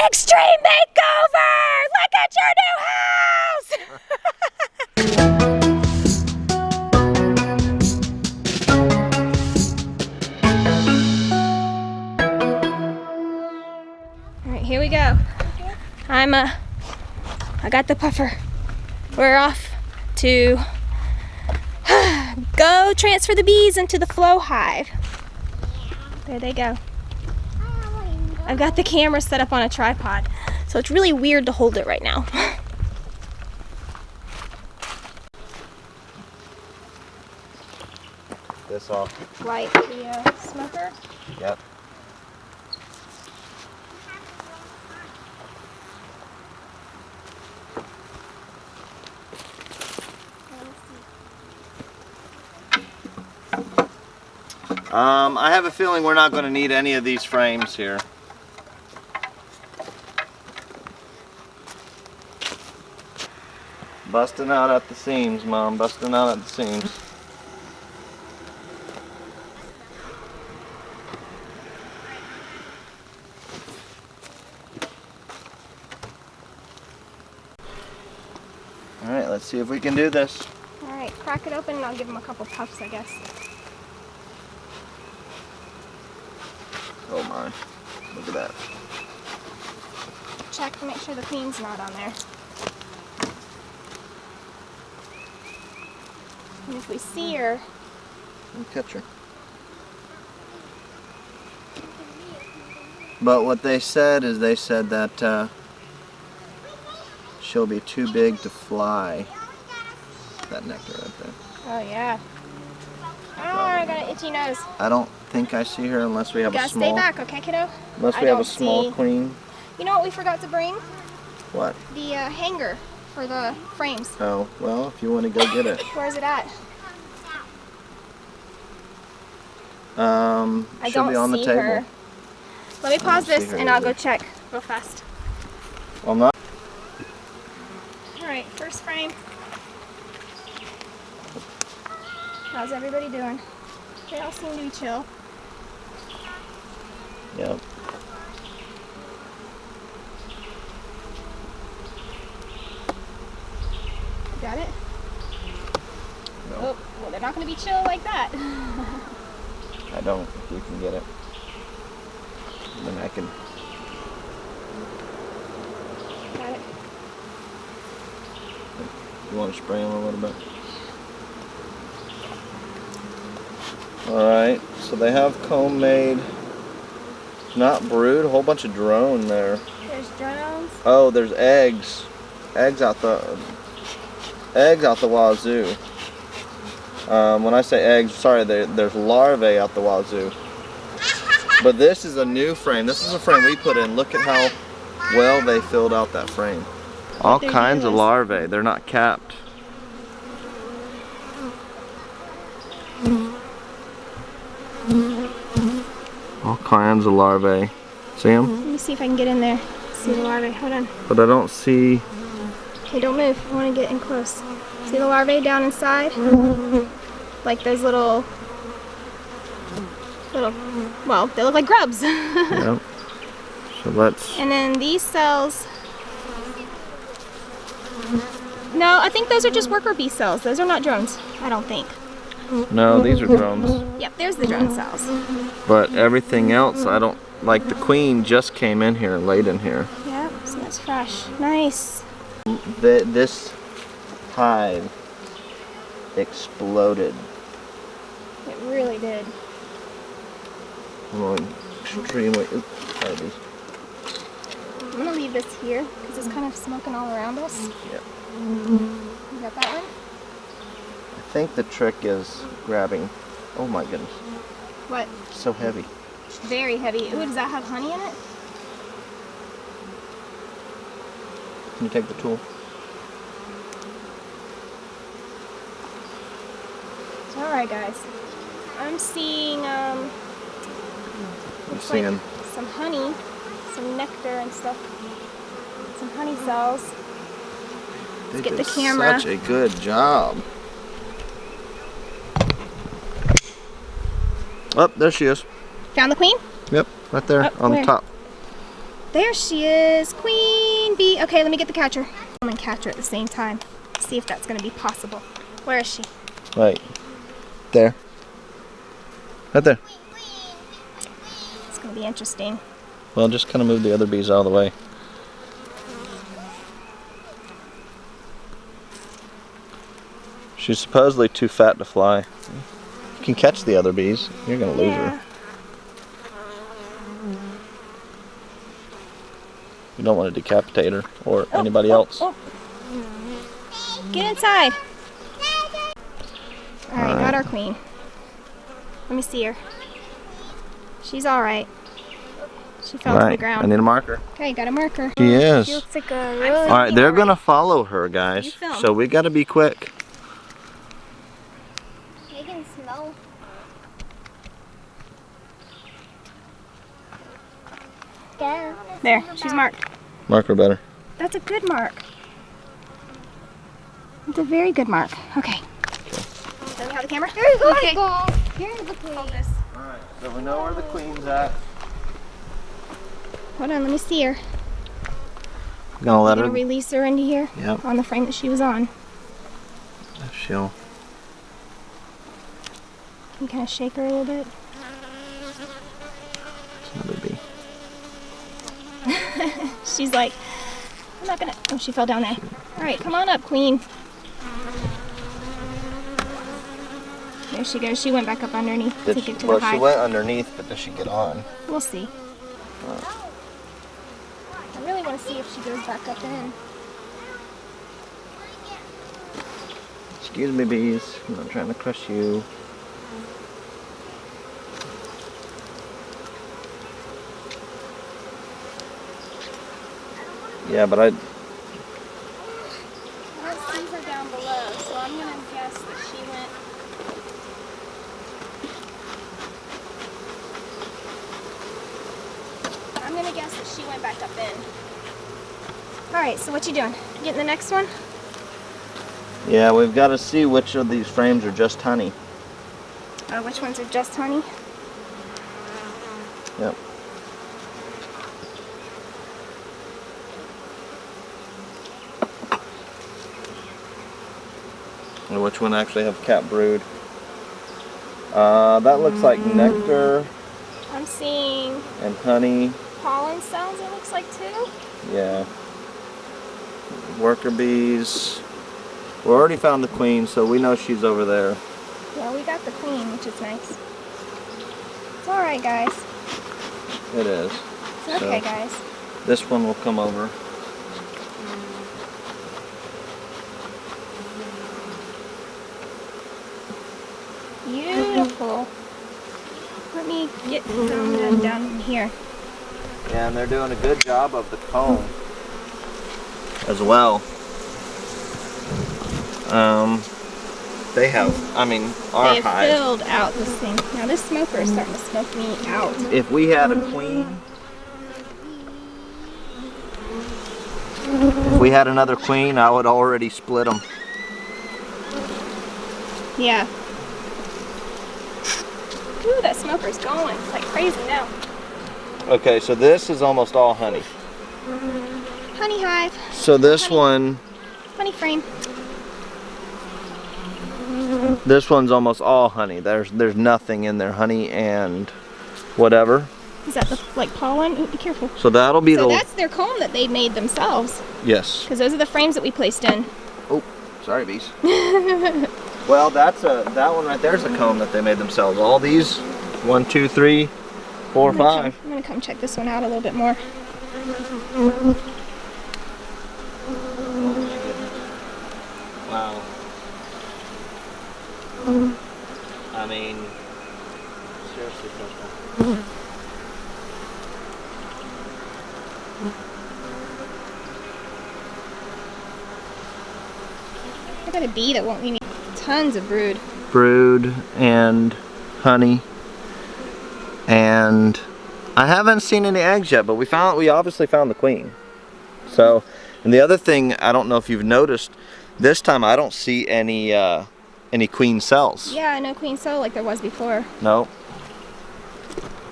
Extreme makeover! Look at your new house! All right, here we go. I got the puffer. We're off to go transfer the bees into the Flow Hive. There they go. I've got the camera set up on a tripod, so it's really weird to hold it right now. This off. Light the smoker. Yep. I have a feeling we're not going to need any of these frames here. Busting out at the seams, Mom. Busting out at the seams. Alright, let's see if we can do this. Alright, crack it open and I'll give them a couple puffs, I guess. Oh my. Look at that. Check to make sure the queen's not on there. And if we see her, We'll catch her. But what they said is that she'll be too big to fly. That nectar right there. oh yeah. Oh, I got an itchy nose. I don't think I see her unless we have You a gotta small. stay back, okay, kiddo? Unless I we have a don't small see- queen. You know what we forgot to bring? What? The hanger for the frames. Oh, well, if you want to go get it. Where's it at? Um, I should don't be on the see table. her. Let me pause don't see this her and I'll either. go check real fast. Well, I'm not. Alright, first frame. How's everybody doing? They all seem to be chill. Yep. Got it? No, Oh, well, they're not going to be chill like that. I don't. If you can get it. And then I can. Got it. You want to spray them a little bit? Alright, so they have comb made. Not brood, a whole bunch of drone there. There's drones. Oh, there's eggs. Eggs out the wazoo. When I say eggs, sorry, there's larvae out the wazoo. But this is a new frame. This is a frame we put in. Look at how well they filled out that frame. All they're kinds of doing is- larvae. They're not capped. All kinds of larvae. See them? Let me see if I can get in there. See the larvae. Hold on. But I don't see. Hey, don't move. I want to get in close. See the larvae down inside? Like those little, well, they look like grubs. Yep. So let's. And then these cells, no, I think those are just worker bee cells. Those are not drones, I don't think. No, these are drones. Yep, there's the drone cells. But everything else, I don't. Like the queen just came in here, laid in here. Yep, so that's fresh. Nice. This hive exploded. It really did. I'm extremely. Sorry, these. I'm gonna leave this here because it's kind of smoking all around us. Yep. You got that one? I think the trick is grabbing. Oh my goodness, What? so heavy. Very heavy. Ooh, does that have honey in it? Can you take the tool? Alright guys, I'm seeing looks like seeing- some honey, some nectar and stuff, some honey cells. They get did the camera. Such a good job. Oh, there she is. Found the queen? Yep, right there Oh, on where? the top. There she is, queen bee. Okay, let me get the catcher. I'm gonna catch her at the same time. See if that's gonna be possible. Where is she? Right there. Right there. It's gonna be interesting. Well, just kind of move the other bees out of the way. She's supposedly too fat to fly. You can catch the other bees. You're gonna lose her. You don't want to decapitate her or anybody else. Get inside. Alright, got our queen. Let me see her. She's alright. She fell to the ground. I need a marker. Okay, got a marker. She is. She looks like a really Alright, they're gonna follow her, guys. So we gotta be quick. They can smell. There, she's marked. Mark her better. That's a good mark. It's a very good mark. Okay. Let me have the camera. Here you go. Okay. Here's the queen. Hold this. Alright, so we know where the queen's at. Hold on, let me see her. I'm gonna let her release her into here. Yep. On the frame that she was on. She'll. Can you kind of shake her a little bit? It's another bee. She's like, I'm not gonna. Oh, she fell down there. All right, come on up, queen. There she goes. She went back up underneath to get to the hive. She went underneath, but does she get on? We'll see. I really want to see if she goes back up in. Excuse me, bees. I'm not trying to crush you. Yeah, but I see her down below, so I'm gonna guess that she went. I'm gonna guess that she went back up in. All right, so what you doing? Getting the next one? Yeah, we've got to see which of these frames are just honey. Oh, which ones are just honey? Yep. And which one actually have cap brood? That looks like nectar. I'm seeing and honey. Pollen cells, it looks like too. Yeah. Worker bees. We already found the queen, so we know she's over there. Yeah, we got the queen, which is nice. It's alright, guys. It is. It's okay, guys. This one will come over. Beautiful. Let me get some down in here. Yeah, and they're doing a good job of the comb as well. They have, I mean, our They have hive. filled out this thing. Now this smoker is starting to smoke me out. If we had a queen, if we had another queen, I would already split them. Yeah. Ooh, that smoker's going like crazy now. Okay, so this is almost all honey. Honey hive. So this one, Honey frame. this one's almost all honey. There's nothing in there, honey and whatever. Is that the like pollen? Ooh, be careful. So that'll be So the. that's their comb that they made themselves. Yes. Because those are the frames that we placed in. Oh, sorry, bees. Well, that one right there is a comb that they made themselves. All these, 1, 2, 3, 4, 5. I'm gonna come check this one out a little bit more. Wow. I mean, seriously, Crystal. I got a bee that won't leave me tons of brood. Brood and honey, and I haven't seen any eggs yet, but we obviously found the queen. So, and the other thing, I don't know if you've noticed, this time I don't see any queen cells. Yeah, no queen cell like there was before. No.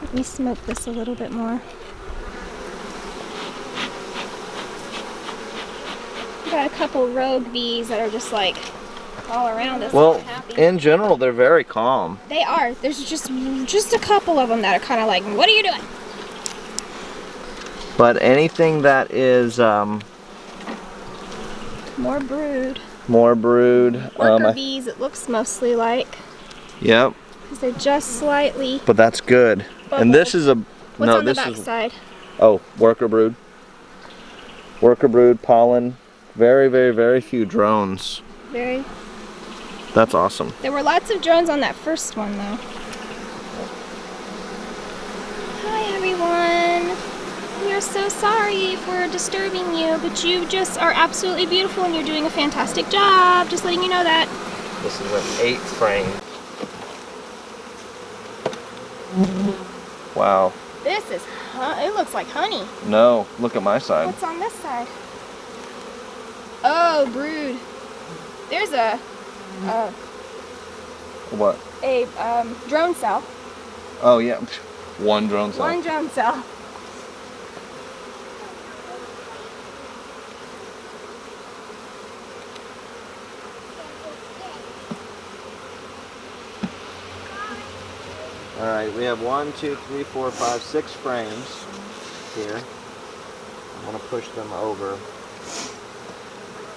Let me smoke this a little bit more. Got a couple rogue bees that are just like all around us. Well, happy. in general, they're very calm. They are. There's just a couple of them that are kind of like, what are you doing? But anything that is More brood. more brood. Worker bees, it looks mostly like. Yep. Because they're just slightly. But that's good. And this is a. What's no, on the this back is. side? Oh, worker brood. Worker brood, pollen. Very, very, very few drones. Very. That's awesome. There were lots of drones on that first one, though. Hi, everyone. We are so sorry if we're disturbing you, but you just are absolutely beautiful and you're doing a fantastic job. Just letting you know that. This is an 8 frame. Wow. This is, it looks like honey. No, look at my side. What's on this side? Oh, brood. There's a What? drone cell. Oh yeah, one drone cell. One drone cell. All right, we have 1, 2, 3, 4, 5, 6 frames here. I'm gonna push them over.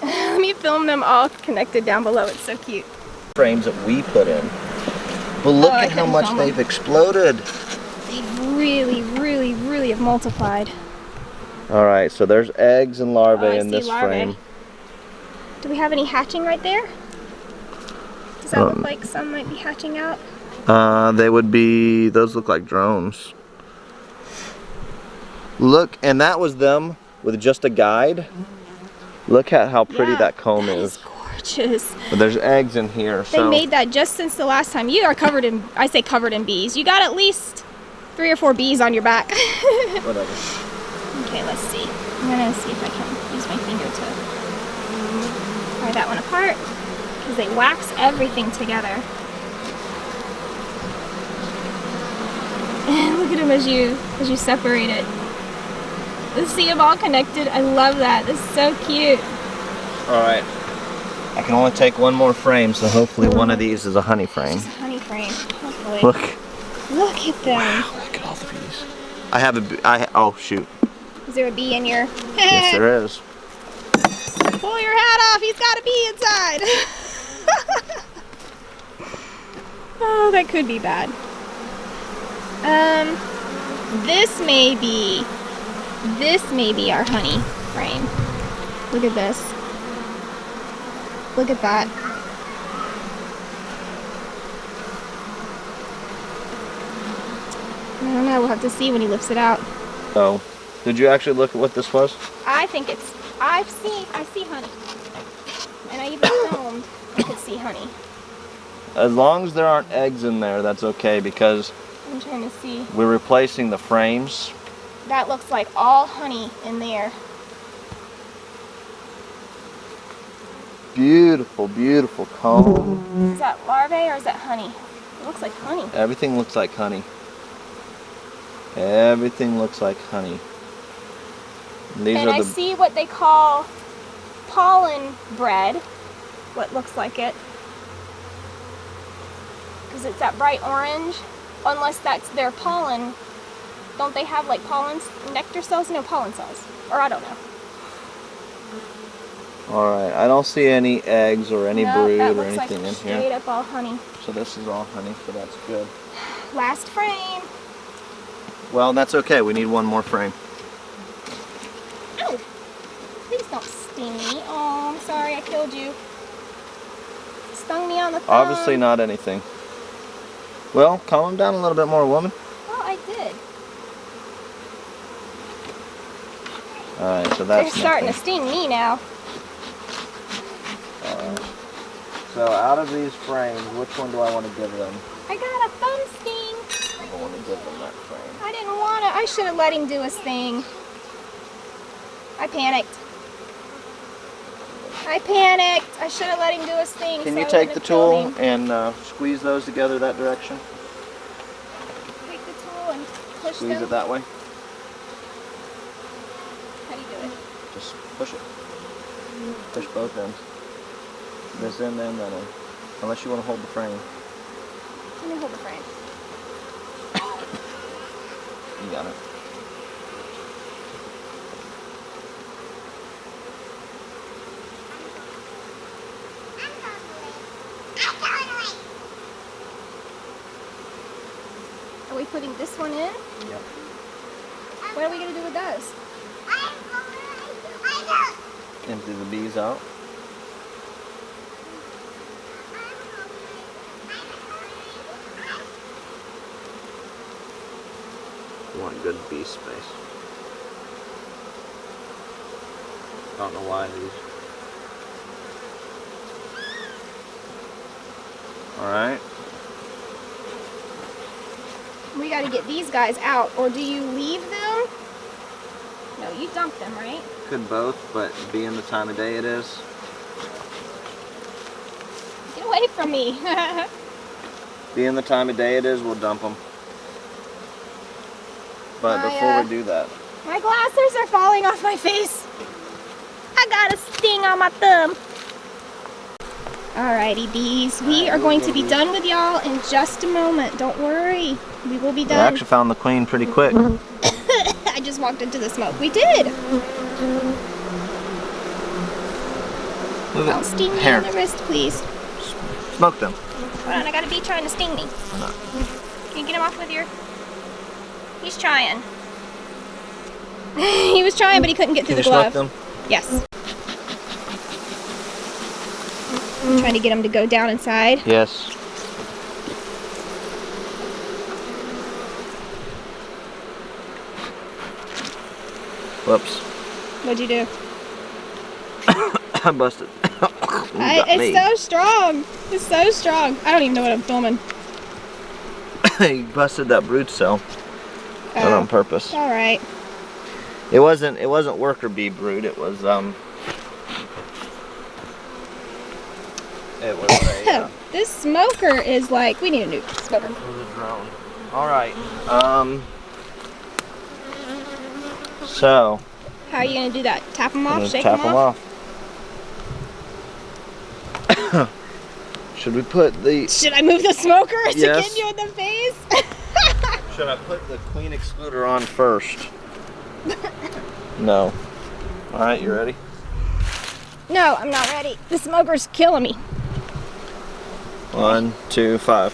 Let me film them all connected down below. It's so cute. Frames that we put in. But look I at how couldn't much film them. they've exploded. They really, really, really have multiplied. All right, so there's eggs and larvae I in see this larvae. frame. Do we have any hatching right there? Does that look like some might be hatching out? They would be, those look like drones. Look, and that was them with just a guide. Look at how pretty Yeah, that comb that is. Gorgeous. But there's eggs in here, They so. made that just since the last time. You are covered in, I say covered in bees. You got at least 3 or 4 bees on your back. Whatever. Okay, let's see. I'm gonna see if I can use my finger to pry that one apart because they wax everything together. Look at them as you separate it. Let's see them all connected. I love that. This is so cute. All right. I can only take one more frame, so hopefully one of these is a honey frame. It's a honey frame. Hopefully. Look. Look at them. Wow, look at all the bees. I have a bee. Oh, shoot. Is there a bee in your Yes, there is. Pull your hat off. He's got a bee inside. Oh, that could be bad. This may be our honey frame. Look at this. Look at that. I don't know, we'll have to see when he lifts it out. So, did you actually look at what this was? I think it's, I see honey. And I even filmed, I could see honey. As long as there aren't eggs in there, that's okay because I'm trying to see. we're replacing the frames. That looks like all honey in there. Beautiful, beautiful comb. Is that larvae or is that honey? It looks like honey. Everything looks like honey. Everything looks like honey. And these And are I the see what they call pollen bread. What looks like it. Because it's that bright orange. Unless that's their pollen. Don't they have like pollen, nectar cells? No, pollen cells. Or I don't know. Alright, I don't see any eggs or any No, brood that or looks anything like in straight here. up all honey. So this is all honey, so that's good. Last frame. Well, that's okay. We need one more frame. Ow! Please don't sting me. Oh, I'm sorry I killed you. Stung me on the thumb. Obviously not anything. Well, calm them down a little bit more, woman. Well, I did. Alright, so that's They're starting to nothing. sting me now. Alright. So out of these frames, which one do I want to give them? I got a thumb sting. I want to give them that frame. I didn't want to. I should have let him do his thing. I panicked. I should have let him do his thing. Can so you I take wouldn't the have killed tool him. and squeeze those together that direction? Take the tool and push Squeeze them. it that way. How do you do it? Just push it. Push both ends. This end and that end. Unless you want to hold the frame. Let me hold the frame. You got it. Are we putting this one in? Yep. What are we going to do with those? Empty the bees out. You want good bee space. I don't know why these. Alright. We got to get these guys out, or do you leave them? No, you dump them, right? Could both, but being the time of day it is. Get away from me. Being the time of day it is, we'll dump them. But before we do that, my glasses are falling off my face. I got a sting on my thumb. Alrighty, bees. We are going to be done with y'all in just a moment. Don't worry. We will be done. we actually found the queen pretty quick. I just walked into the smoke. We did. Move Don't it. sting me Here. on the wrist, please. Smoke them. Hold on, I got a bee trying to sting me. No. Can you get him off with your... He's trying. He was trying, but he couldn't get through Can the you smoke glove. them? Yes. I'm trying to get him to go down inside. Yes. Whoops. What'd you do? I busted. It's so strong. It's so strong. I don't even know what I'm filming. You busted that brood cell. Not on purpose. All right. It wasn't worker bee brood. It was a This smoker is like, we need a new smoker. it was a drone. All right. So How are you gonna do that? Tap them I'm off? gonna Shake tap them them off? off. Should we put the? Should I move the smoker to Yes. get you in the face? Should I put the queen excluder on first? No. All right, you ready? No, I'm not ready. The smoker's killing me. 1, 2, 5.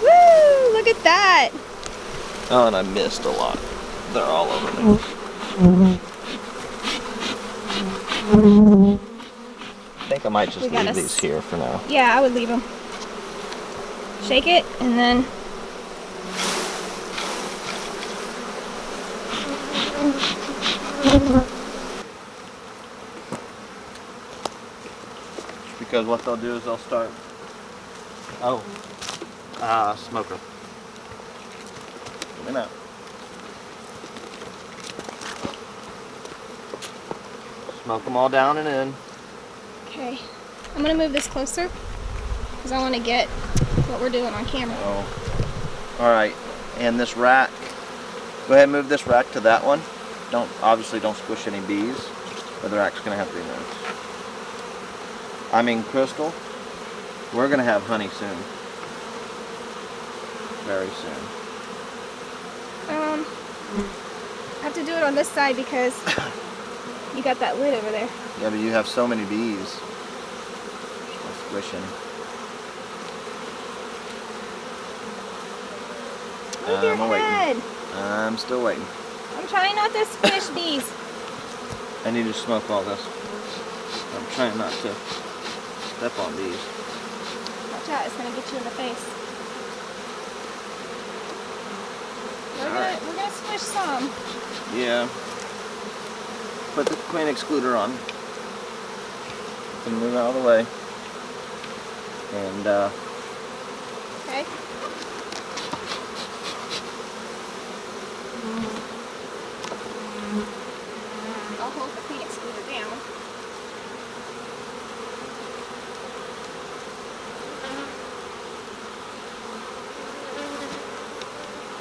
Woo! Look at that. Oh, and I missed a lot. They're all over me. I think I might just We gotta leave these here for now. Yeah, I would leave them. Shake it and then. Because what they'll do is they'll start. Oh. Smoker. Give me that. Smoke them all down and in. Okay. I'm gonna move this closer because I want to get what we're doing on camera. Oh. Alright. And this rack. Go ahead and move this rack to that one. Obviously don't squish any bees, or the rack's gonna have to be moved. I mean, Crystal, we're gonna have honey soon. Very soon. I have to do it on this side because you got that lid over there. Yeah, but you have so many bees. Don't squish any. Move your I'm head. waiting. I'm still waiting. I'm trying not to squish these. I need to smoke all this. I'm trying not to step on these. Watch out, it's gonna get you in the face. Alright. We're gonna squish some. Yeah. Put the queen excluder on. And move out of the way. And Okay. I'll hold the queen excluder down.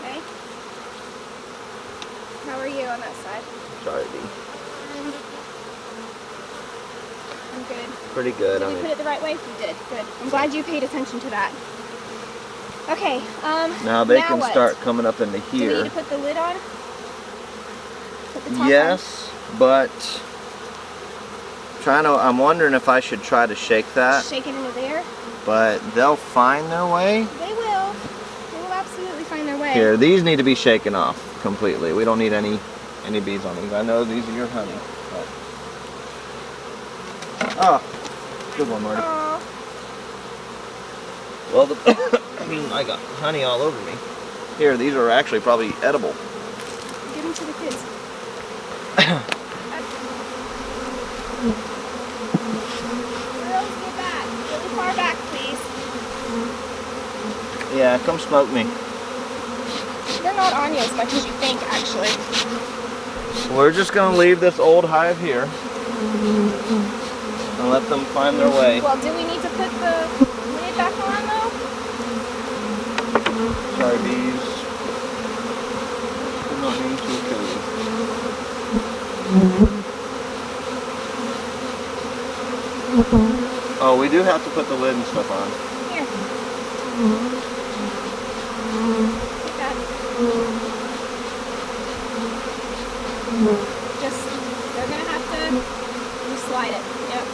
Okay. How are you on that side? sorry, bee. good. Pretty good. Did we put it the right way? We did. Good. I'm glad you paid attention to that. Okay. Now they can what? start coming up into here. Do we need to put the lid on? Put the top yes, but I'm wondering if I should try to shake that. Shake it into there? But they'll find their way. They will. They will absolutely find their way. Here, these need to be shaken off completely. We don't need any bees on these. I know these are your honey. But... Oh, good one, Marty. Aww. Well, I got honey all over me. Here, these are actually probably edible. Give them to the kids. Girls, get back. Really far back, please. Yeah, come smoke me. They're not on you as much as you think, actually. We're just going to leave this old hive here and let them find their way. Well, do we need to put the lid back on, though? Sorry, bees. Did not mean to kill you. Oh, we do have to put the lid and stuff on. Here. Take that. Just, they're going to have to, you slide it. Yep.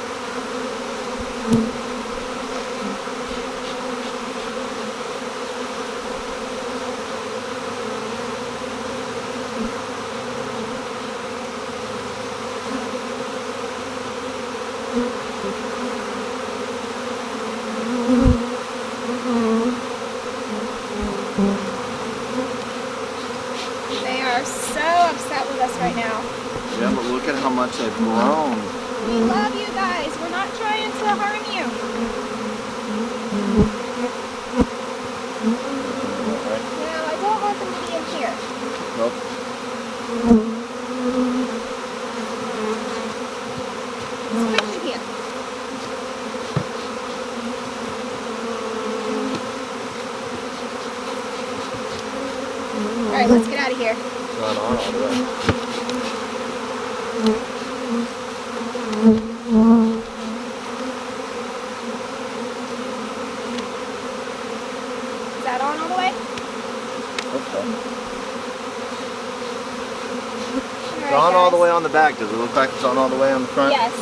They are so upset with us right now. Yeah, but look at how much they've grown. We love you guys. We're not trying to harm you. No, I don't want them to be in here. Nope. Switch in here. Alright, let's get out of here. It's not on all the way. Is that on all the way? Okay. Alright, It's on all the guys. way on the back. Does it look like it's on all the way on the front? Yes.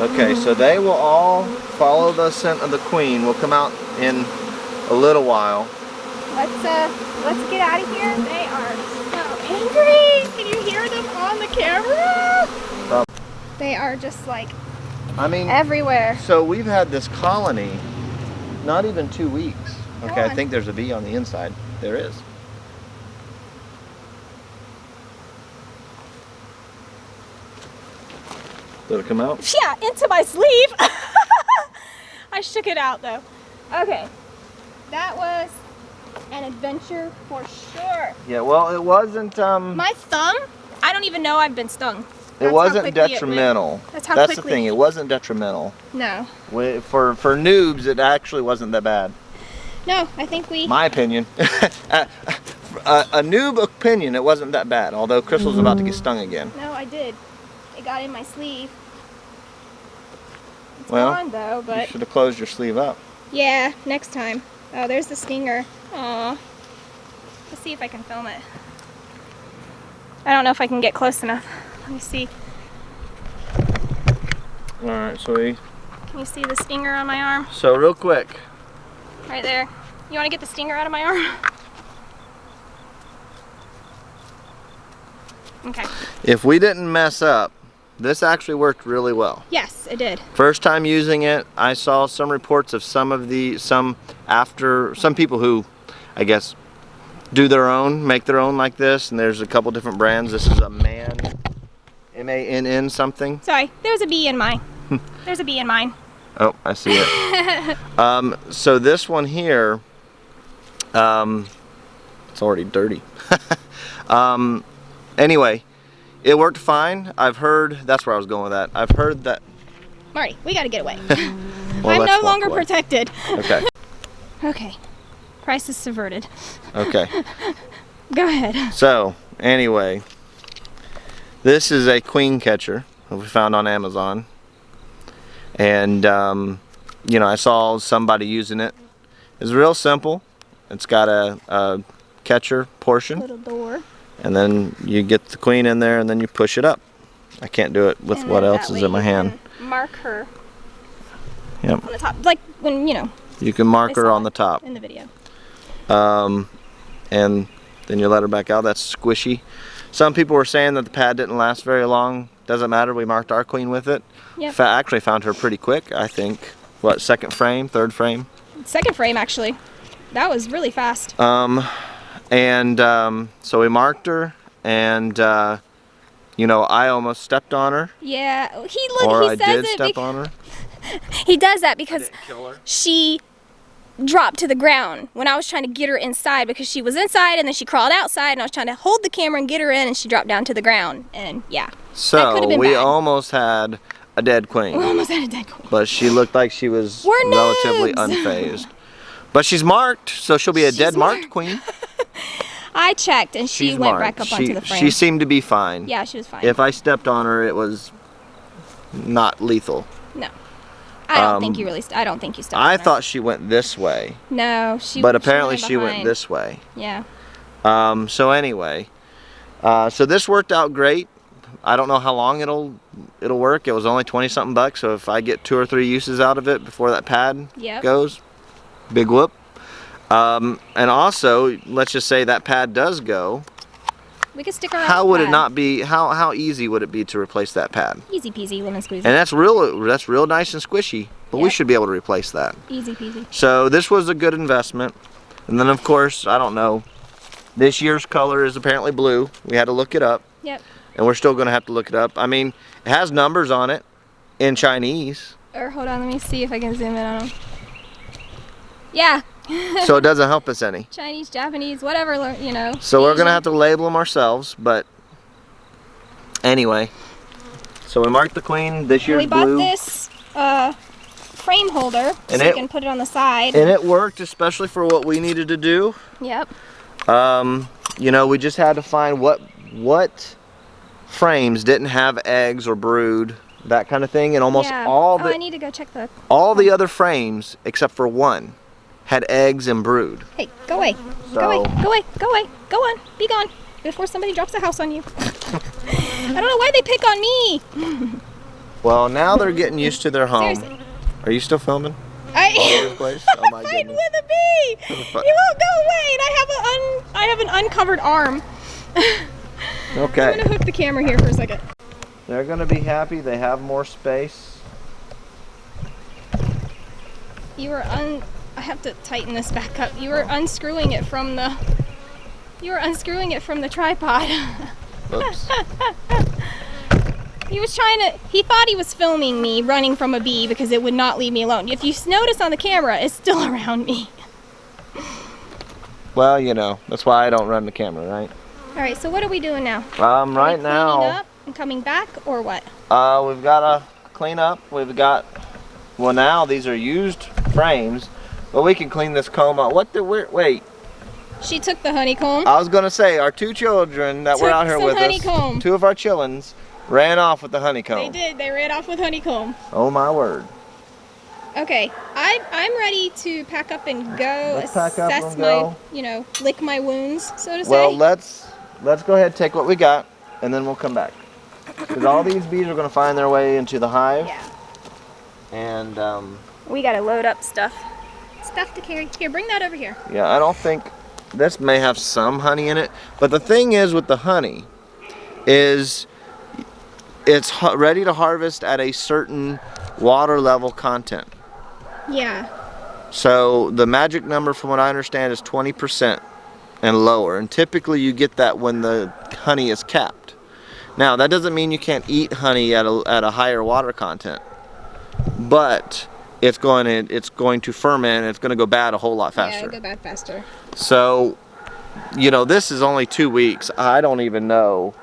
Okay, so they will all follow the scent of the queen. We'll come out in a little while. Let's get out of here. They are so angry. Can you hear them on the camera? They are just like I mean, everywhere. so we've had this colony not even 2 weeks. Okay, Go I on. think there's a bee on the inside. There is. Did it come out? Yeah, into my sleeve. I shook it out though. Okay, that was an adventure for sure. Yeah, well, it wasn't, My thumb, I don't even know I've been stung. it That's how wasn't quickly it went. detrimental. That's how the quickly. thing, it wasn't detrimental. No. For noobs, it actually wasn't that bad. No, I think we... My opinion. A noob opinion, it wasn't that bad, although Crystal's about to get stung again. No, I did. It got in my sleeve. It's Well, gone though, You but... should have closed your sleeve up. Yeah, next time. Oh, there's the stinger. Aw. Let's see if I can film it. I don't know if I can get close enough. Let me see. Alright, so Can you see the stinger on my arm? real quick. Right there. You want to get the stinger out of my arm? Okay. If we didn't mess up, this actually worked really well. Yes, it did. First time using it, I saw some reports of some people who, I guess, do their own, make their own like this, and there's a couple different brands. This is a M-A-N-N something. Sorry, there's a bee in mine. There's a bee in mine. Oh, I see it. So this one here, it's already dirty. Anyway, it worked fine. I've heard, that's where I was going with that. I've heard that. Marty, we gotta get away. Well, I'm let's no walk longer away. protected. Okay, Okay. Crisis subverted. okay. Go ahead. So, anyway, this is a queen catcher that we found on Amazon. And you know, I saw somebody using it. It's real simple. It's got a catcher portion, Little door. and then you get the queen in there, and then you push it up. I can't do it with And what then else that is way in my you hand. can mark her Yep. on the top, like when, you know, You can mark I her saw on the it top. in the video. And then you let her back out. That's squishy. Some people were saying that the pad didn't last very long. Doesn't matter. We marked our queen with it. Yep. Actually found her pretty quick. I think. What, second frame, third frame? Second frame, actually. That was really fast. So we marked her, and you know, I almost stepped on her. Yeah, Or he I says did it step on her. He does that because Didn't kill her. she dropped to the ground when I was trying to get her inside, because she was inside and then she crawled outside and I was trying to hold the camera and get her in, and she dropped down to the ground. And yeah, that could've So been we bad. almost had a dead We queen, almost had a dead queen. but she looked like she was We're relatively noobs. unfazed. But she's marked, so she'll be a She's dead marked marked. queen. I checked and she She's went marked. back up onto the frame. She seemed to be fine. Yeah, she was fine. If I stepped on her, it was not lethal. No, I don't think you really. I don't think you stepped on I her. thought she went this way, No, she. but apparently went she went behind. this way. Yeah. So anyway, so this worked out great. I don't know how long it'll work. It was only 20-something bucks, so if I get 2 or 3 uses out of it before that pad Yep. goes, big whoop. And also, let's just say that pad does go. We could stick around. How would it not be? How easy would it be to replace that pad? Easy peasy, lemon squeezy. And that's real nice and squishy. But we Yep. should be able to replace that. Easy peasy. So this was a good investment. And then of course, I don't know. This year's color is apparently blue. We had to look it up. Yep. And we're still going to have to look it up. I mean, it has numbers on it in Chinese. Or hold on, let me see if I can zoom in on them. Yeah. So it doesn't help us any. Chinese, Japanese, whatever, you know. So we're going to Asian. have to label them ourselves. But anyway. So we marked the queen. This year's We bought blue. this frame holder And so you it- can put it on the side. And it worked, especially for what we needed to do. Yep. You know, we just had to find what frames didn't have eggs or brood, that kind of thing, and almost Yeah. all I the need to go check the. other frames except for one had eggs and brood. Hey, go away. So- Go away. Go away. Go away. Go on. Be gone before somebody drops a house on you. I don't know why they pick on me. Well, now they're getting used to their home. Seriously. Are you still filming? I. Place? Oh my Fighting goodness. with a bee. He won't go away, and I have an uncovered arm. I'm Okay. gonna hook the camera here for a second. They're gonna be happy. They have more space. You were I have to tighten this back up. You were unscrewing it from the. You were unscrewing it from the tripod. Oops. He was trying to. He thought he was filming me running from a bee because it would not leave me alone. If you notice on the camera, it's still around me. Well, you know, that's why I don't run the camera, right? All right. So what are we doing now? Right Are we cleaning now. up and coming back, or what? We've got to clean up. We've got, well, now these are used frames, but we can clean this comb out. Wait, She took the honeycomb. I was going to say, our 2 children that were Took out here some with honeycomb. us, 2 of our chillins, ran off with the honeycomb. They did. They ran off with honeycomb. Oh my word. Okay, I'm ready to pack up and go. Let's pack up assess and go. my, lick my wounds, so to say. Well, let's go ahead and take what we got, and then we'll come back. Because all these bees are going to find their way into the hive. Yeah. And, We gotta load up stuff. Stuff to carry. Here, bring that over here. yeah, I don't think, this may have some honey in it, but the thing is with the honey is it's ready to harvest at a certain water level content. Yeah. So the magic number, from what I understand, is 20% and lower, and typically you get that when the honey is capped. Now that doesn't mean you can't eat honey at a higher water content, but it's going to ferment. It's going to go bad a whole lot faster. Yeah, go bad faster. So, you know, this is only 2 weeks. I don't even know.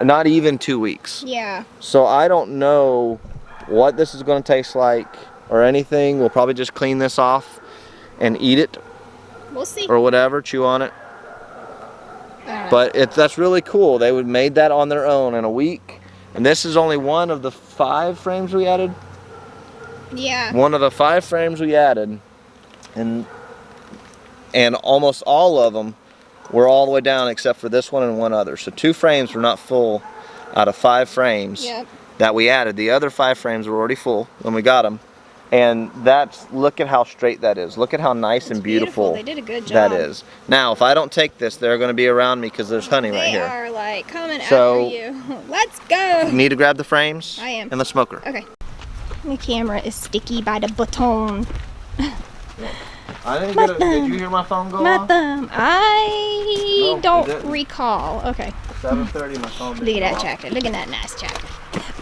Not even 2 weeks. Yeah. So I don't know what this is going to taste like or anything. We'll probably just clean this off and eat it We'll see. or whatever, chew on it. But that's really cool. They would made that on their own in a week. And this is only one of the 5 frames we added. Yeah. One of the 5 frames we added, and almost all of them were all the way down except for this one and one other. So 2 frames were not full out of 5 frames that we added. The other 5 frames were already full when we got them. And look at how straight that is. Look at how nice and beautiful They did a good job. that is. Now, if I don't take this, they're going to be around me because there's honey right here. They are like coming after you. Let's go. You need to grab the frames. I am. And the smoker. Okay. The camera is sticky by the button. I didn't get it. Did you hear my phone go My off? thumb. I No, don't you didn't. recall. Okay. 7:30, my phone. Look at that tractor. Look at that nice tractor.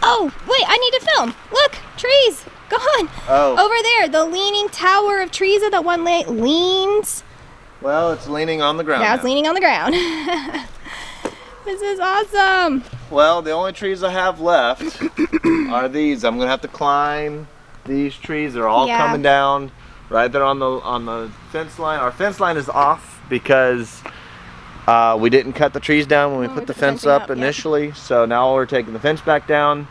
Oh, wait, I need to film. Look, trees. Gone. Oh. Over there, the leaning tower of trees that one leans. Well, it's leaning on the ground. Yeah, it's leaning on the ground. This is awesome. Well, the only trees I have left are these. I'm gonna have to climb these trees. They're all coming down right there on the fence line. Our fence line is off because we didn't cut the trees down when we put the fence up initially. So now we're taking the fence back down,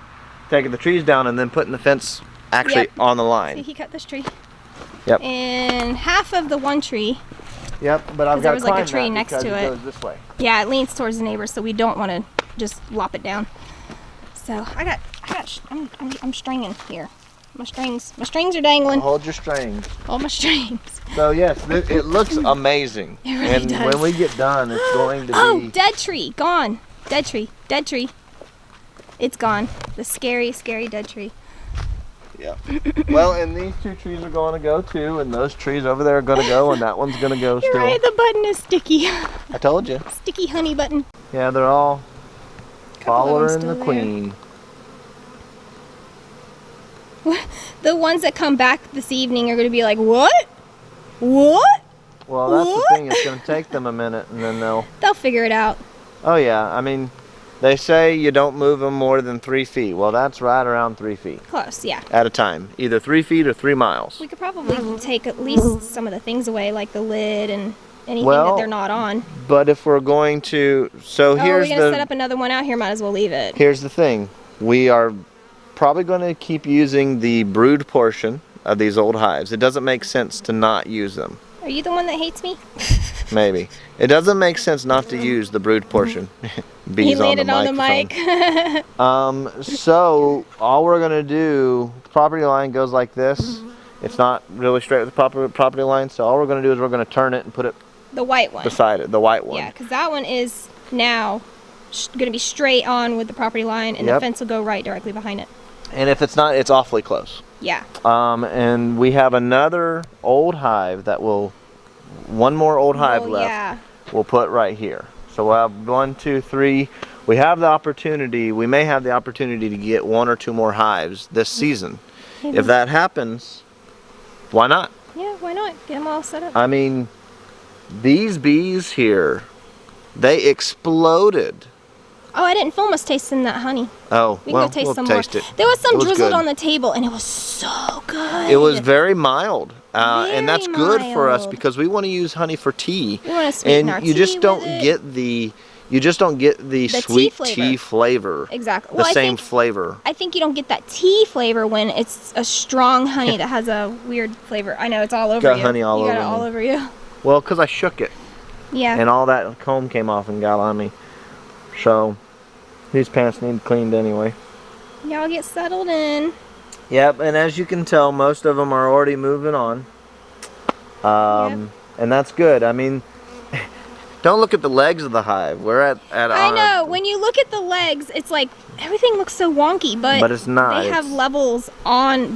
taking the trees down, and then putting the fence actually on the line. See, he cut this tree. Yep. And half of the one tree. Yep, but I've got to climb like a tree next to it. Goes this way. Yeah, it leans towards the neighbor, so we don't want to just lop it down. So I'm stringing here. My strings are dangling. Hold your strings. All my strings. So yes, it looks amazing. It really does. When we get done, it's going to be... dead tree, gone. Dead tree. It's gone. The scary, scary dead tree. Yeah. Well, and these 2 trees are going to go too, and those trees over there are going to go, and that one's going to go still. You're right, the button is sticky. I told you. Sticky honey button. Yeah, they're all following the queen. The ones that come back this evening are going to be like, what? What? Well, that's the thing. It's going to take them a minute, and then they'll figure it out. Oh yeah, I mean, they say you don't move them more than 3 feet. Well, that's right around 3 feet. Close, yeah. At a time, either 3 feet or 3 miles. We could probably take at least some of the things away, like the lid and anything that they're not on. But if we're going to, we're going to set up another one out here. Might as well leave it. Here's the thing: we are probably going to keep using the brood portion of these old hives. It doesn't make sense to not use them. Are you the one that hates me? Maybe. It doesn't make sense not to use the brood portion. Bees he landed on the mic. So all we're going to do, the property line goes like this. It's not really straight with the property line, so all we're going to do is we're going to turn it and put it the white one beside it, the white one. Yeah, because that one is now going to be straight on with the property line, and the fence will go right directly behind it. And if it's not, it's awfully close. Yeah. And we have another old hive that will, one more old hive left. Yeah. We'll put right here. So we'll have 1, 2, 3. We have the opportunity. We may have the opportunity to get 1 or 2 more hives this season. Maybe. If that happens, why not? Yeah, why not? Get them all set up. I mean, these bees here, they exploded. Oh, I didn't film us tasting that honey. Oh, we can go taste some more. There was some drizzled on the table, and it was so good. It was very mild, and that's good for us because we want to use honey for tea. We want to sweeten our tea with it. You just don't get the sweet tea flavor. Exactly. The same flavor. I think you don't get that tea flavor when it's a strong honey that has a weird flavor. I know, it's all over you. Got honey all over me. You got it all over you. Well, because I shook it. Yeah. And all that comb came off and got on me. So, these pants need cleaned anyway. Y'all get settled in. Yep, and as you can tell, most of them are already moving on. And that's good. I mean, don't look at the legs of the hive. We're at I know. When you look at the legs, it's like everything looks so wonky, but it's not. They have levels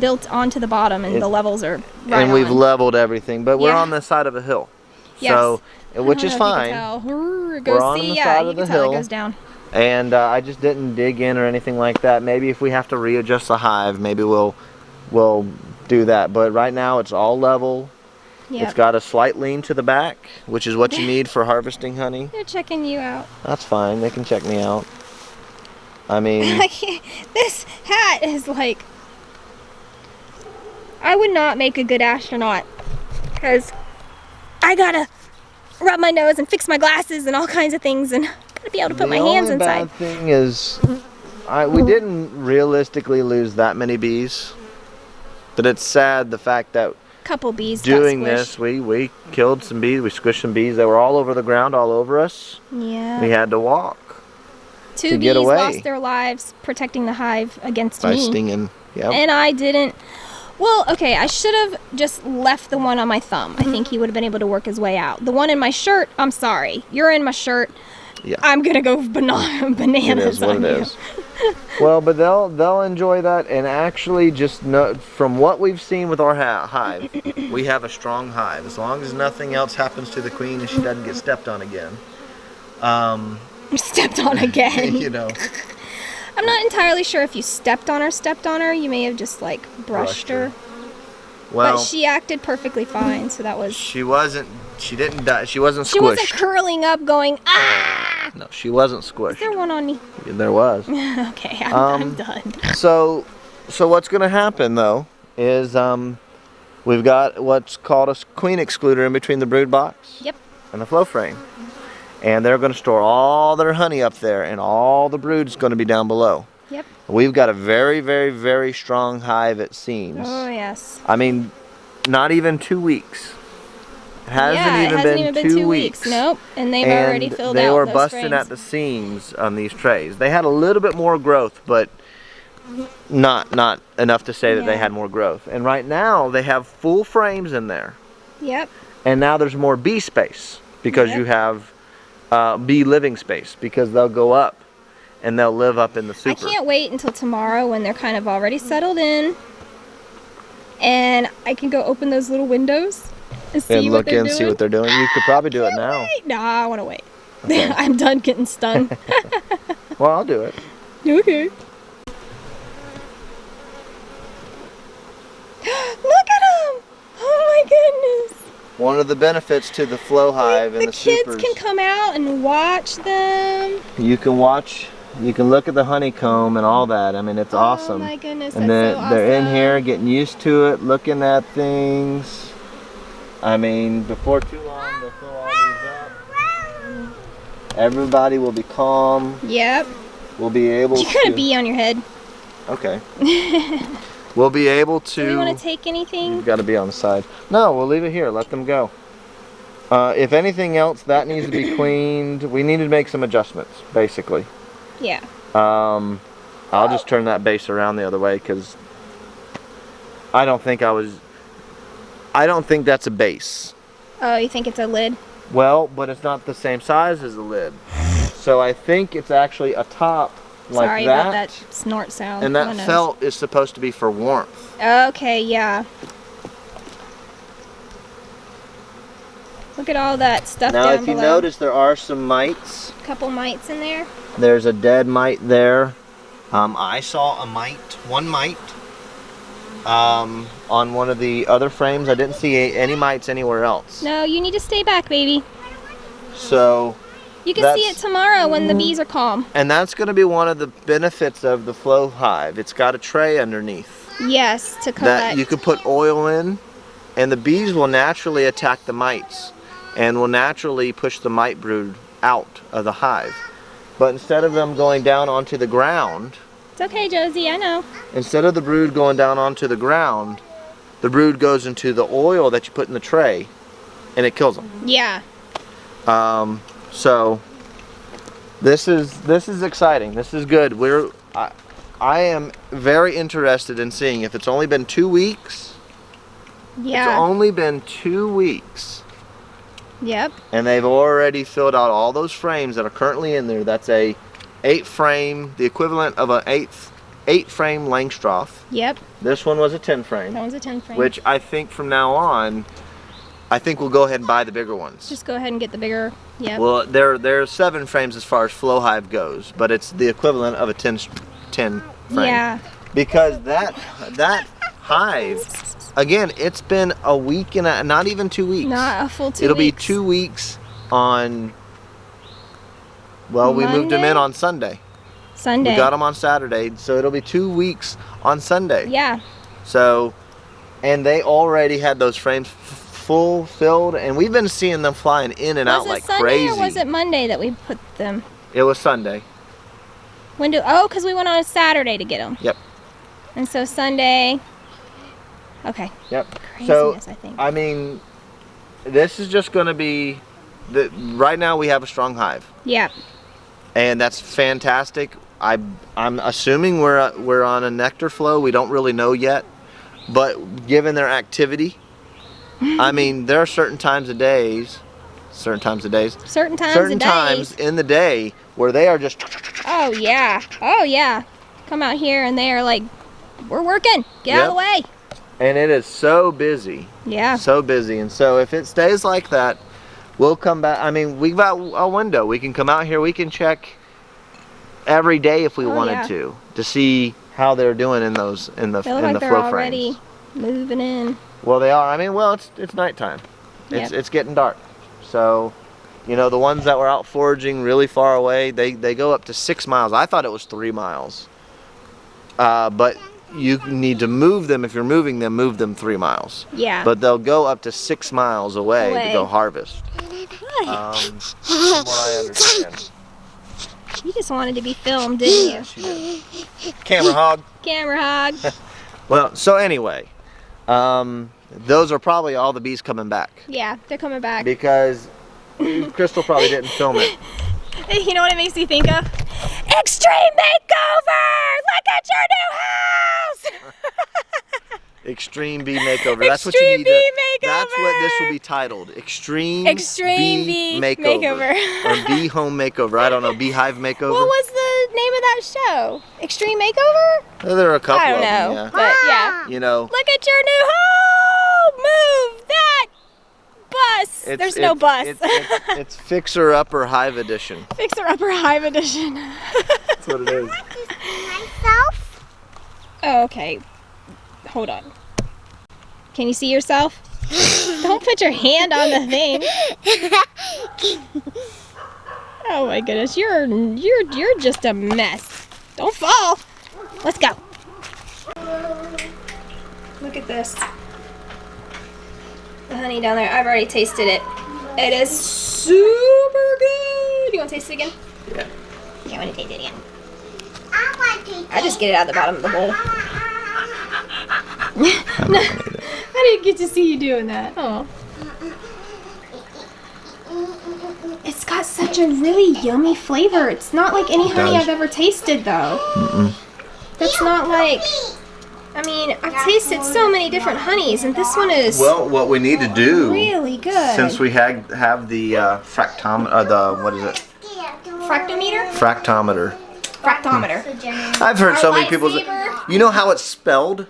built onto the bottom, and the levels are right and we've leveled everything, but we're on the side of a hill. Yes. So, which is fine. We're on the side of the hill. It goes down. And I just didn't dig in or anything like that. Maybe if we have to readjust the hive, maybe we'll do that. But right now it's all level. Yep. It's got a slight lean to the back, which is what you need for harvesting honey. They're checking you out. That's fine. They can check me out. I mean... This hat is like... I would not make a good astronaut. Because I gotta rub my nose and fix my glasses and all kinds of things, and gotta be able to put my hands inside. The bad thing is, we didn't realistically lose that many bees. But it's sad the fact that Couple bees doing got this, squished. we killed some bees. We squished some bees. They were all over the ground, all over us. Yeah. We had to walk Two to bees get away. lost their lives protecting the hive against by me. stinging. Yep. And I didn't. Well, okay, I should have just left the one on my thumb. I think he would have been able to work his way out. The one in my shirt, I'm sorry. You're in my shirt. Yeah. I'm gonna go bananas. It is what on it you. is. Well, but they'll enjoy that, and actually, just know, from what we've seen with our hive, we have a strong hive. As long as nothing else happens to the queen and she doesn't get stepped on again. Stepped on again. You know. I'm not entirely sure if you stepped on her. You may have just like brushed her. Well, But she acted perfectly fine, so that was. she didn't die. She wasn't squished. She wasn't curling up, going ah. No, she wasn't Is squished. there one on me? There was. Okay, I'm done. So what's going to happen though is we've got what's called a queen excluder in between the brood box Yep. and the flow frame, and they're going to store all their honey up there, and all the brood's going to be down below. Yep. We've got a very, very, very strong hive, it seems. Oh yes. I mean, not even 2 weeks. It hasn't even been 2 weeks. Nope. And they've already filled out they were those busting frames. at the seams on these trays. They had a little bit more growth, but not enough to say that they Yeah. had more growth. And right now they have full frames in there. Yep. And now there's more bee space because Yep. you have bee living space, because they'll go up and they'll live up in the super. I can't wait until tomorrow when they're kind of already settled in, and I can go open those little windows and see And what look they're in, doing. see what they're doing. You could probably do it now. Wait. No, I want to wait. Okay. I'm done getting stung. Well, I'll do it. Okay. Look at him! Oh my goodness! One of the benefits to the Flow Hive and The the kids supers, can come out and watch them. you can watch, you can look at the honeycomb and all that. I mean, it's awesome. Oh my goodness, And that's so awesome. they're in here getting used to it, looking at things. I mean, before too long, they'll fill all these up. Everybody will be calm. Yep. We'll be able You to. got a bee on your head. Okay. We'll be able to. Do you want to take anything? You've got to be on the side. No, we'll leave it here. Let them go. If anything else, that needs to be cleaned. We need to make some adjustments, basically. Yeah. I'll just turn that base around the other way, because I don't think that's a base. Oh, you think it's a lid? Well, but it's not the same size as the lid. So I think it's actually a top like Sorry that. about that snort sound. And My that nose. felt is supposed to be for warmth. Okay, yeah. Look at all that stuff Now, down if you below. notice, there are some mites. Couple mites in there. There's a dead mite there. I saw one mite, on one of the other frames. I didn't see any mites anywhere else. No, you need to stay back, baby. So, You can see it tomorrow when the bees are calm. and that's going to be one of the benefits of the Flow Hive. It's got a tray underneath Yes, to collect. that you could put oil in, and the bees will naturally attack the mites and will naturally push the mite brood out of the hive. But instead of them going down onto the ground, It's okay, Josie, I know. instead of the brood going down onto the ground, the brood goes into the oil that you put in the tray, and it kills them. Yeah. So this is exciting. This is good. I am very interested in seeing if it's only been 2 weeks. Yeah. It's only been 2 weeks, Yep. and they've already filled out all those frames that are currently in there. That's a 8-frame, the equivalent of an 8-frame Langstroth. Yep. This one was a 10-frame. That one's a 10 frame. Which I think from now on, I think we'll go ahead and buy the bigger ones. Just go ahead and get the bigger. Yep. Well, they're 7 frames as far as Flow Hive goes, but it's the equivalent of a 10 frame. Yeah. Because that hive, again, it's been a week and not even 2 weeks. Not a full 2 It'll weeks. be 2 weeks on. Well, we moved them in Monday? on Sunday. Sunday. We got them on Saturday, so it'll be 2 weeks on Sunday. Yeah. So, and they already had those frames full filled, and we've been seeing them flying in and out like Was it Sunday crazy. or was it Monday that we put them? It was Sunday. Because we went on a Saturday to get them. Yep. And so Sunday, Okay. Yep. Craziness, So, I think. I mean, this is just going to be, right now we have a strong hive. Yep. And that's fantastic. I'm assuming we're on a nectar flow. We don't really know yet. But given their activity, I mean, there are certain times in the day where they are just. Oh yeah. Oh yeah. Come out here and they are like, we're working. Get out of the way. And it is so busy. Yeah. So busy. And so if it stays like that, we'll come back. I mean, we've got a window. We can come out here. We can check every day if we wanted to see how they're doing in those in the They look like they're flow already frames. moving in. Well, they are. I mean, well, it's nighttime. It's getting dark. So, you know, the ones that were out foraging really far away, they go up to 6 miles. I thought it was 3 miles. But you need to move them. If you're moving them, move them 3 miles. Yeah. But they'll go up to 6 miles away to go harvest. From what I understand. You just wanted to be filmed, didn't you? Yes, you did. Camera hog. Camera hog. Well, so anyway, those are probably all the bees coming back. Yeah, they're coming back. Because Crystal probably didn't film it. You know what it makes me think of? Extreme Makeover! Look at your new house! Extreme Bee Makeover. That's what you need to. That's what this will be titled. Extreme Bee Makeover. Or Bee Home Makeover. I don't know. Beehive Makeover. What was the name of that show? Extreme Makeover? Well, there are a couple I don't of know, them, yeah. but yeah. You know. Look at your new home! Move that bus! There's no bus. It's Fixer Upper Hive Edition. Fixer Upper Hive Edition. That's what it is. Myself? Oh, okay. Hold on. Can you see yourself? Don't put your hand on the thing. Oh my goodness, you're just a mess. Don't fall. Let's go. Look at this. The honey down there. I've already tasted it. It is super good. You want to taste it again? Yeah. Yeah, I want to taste it again. I want to I just get it out of the bottom of the bowl. No, I didn't get to see you doing that. Oh. It's got such a really yummy flavor. It's not like any honey I've ever tasted, though. That's not like... I mean, I've tasted so many different honeys, and this one is Well, what we need to do, really good. since we have the fractometer, what is it? Fractometer? Fractometer. Fractometer. I've heard so many people say, Lightsaber. you know how it's spelled?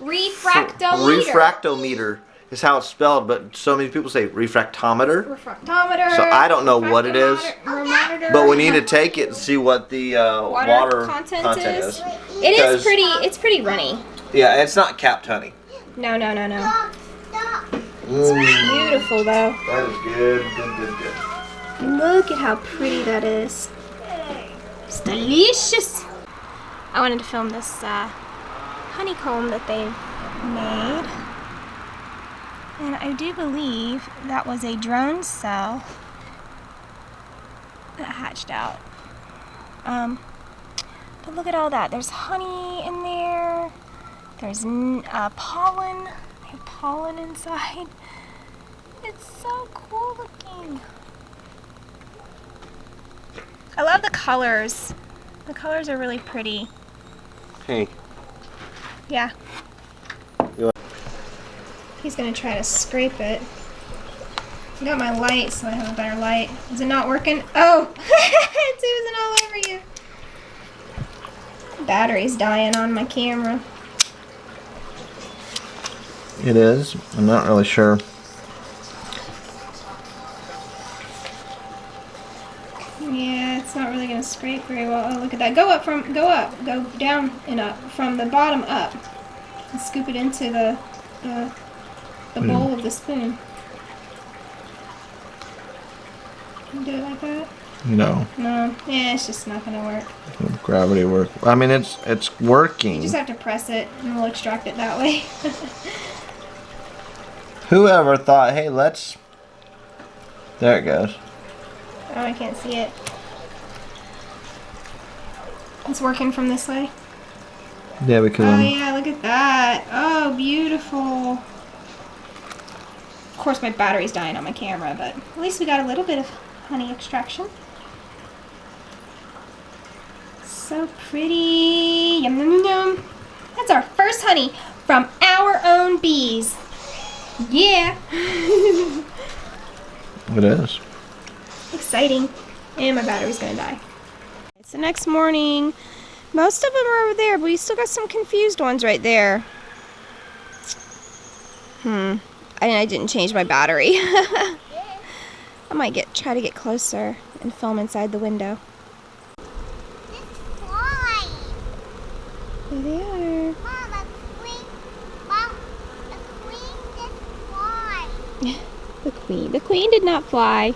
Refractometer. Refractometer is how it's spelled, but so many people say refractometer. Refractometer. So I don't know what it is, Refractometer. but we need to take it and see what the water content is. It is pretty. It's pretty runny. Yeah, it's not capped honey. No. stop. It's beautiful though. That is good. Look at how pretty that is. It's delicious. I wanted to film this honeycomb that they made. And I do believe that was a drone cell that hatched out. But look at all that. There's honey in there. There's pollen. They have pollen inside. It's so cool looking. I love the colors. The colors are really pretty. Hey. Yeah. You He's gonna try to scrape it. I got my light, so I have a better light. Is it not working? Oh! It's oozing all over you. Battery's dying on my camera. It is. I'm not really sure. Yeah, it's not really gonna scrape very well. Oh, look at that. Go up, go down and up. From the bottom up. And scoop it into the bowl of the spoon. Can you do it like that? No. No. Yeah, it's just not gonna work. Gravity work. I mean, it's working. You just have to press it and we'll extract it that way. Whoever thought, hey, let's... There it goes. Oh, I can't see it. It's working from this way. Yeah, because Oh I'm... yeah, look look at that. Oh, beautiful. Of course, my battery's dying on my camera, but at least we got a little bit of honey extraction. So pretty. Yum, yum, yum, yum. That's our first honey from our own bees. Yeah. It is. Exciting. And my battery's gonna die. It's the next morning. Most of them are over there, but we still got some confused ones right there. I didn't change my battery. I might try to get closer and film inside the window. It's flying. There they are. Mom, the queen just fly. The queen did not fly.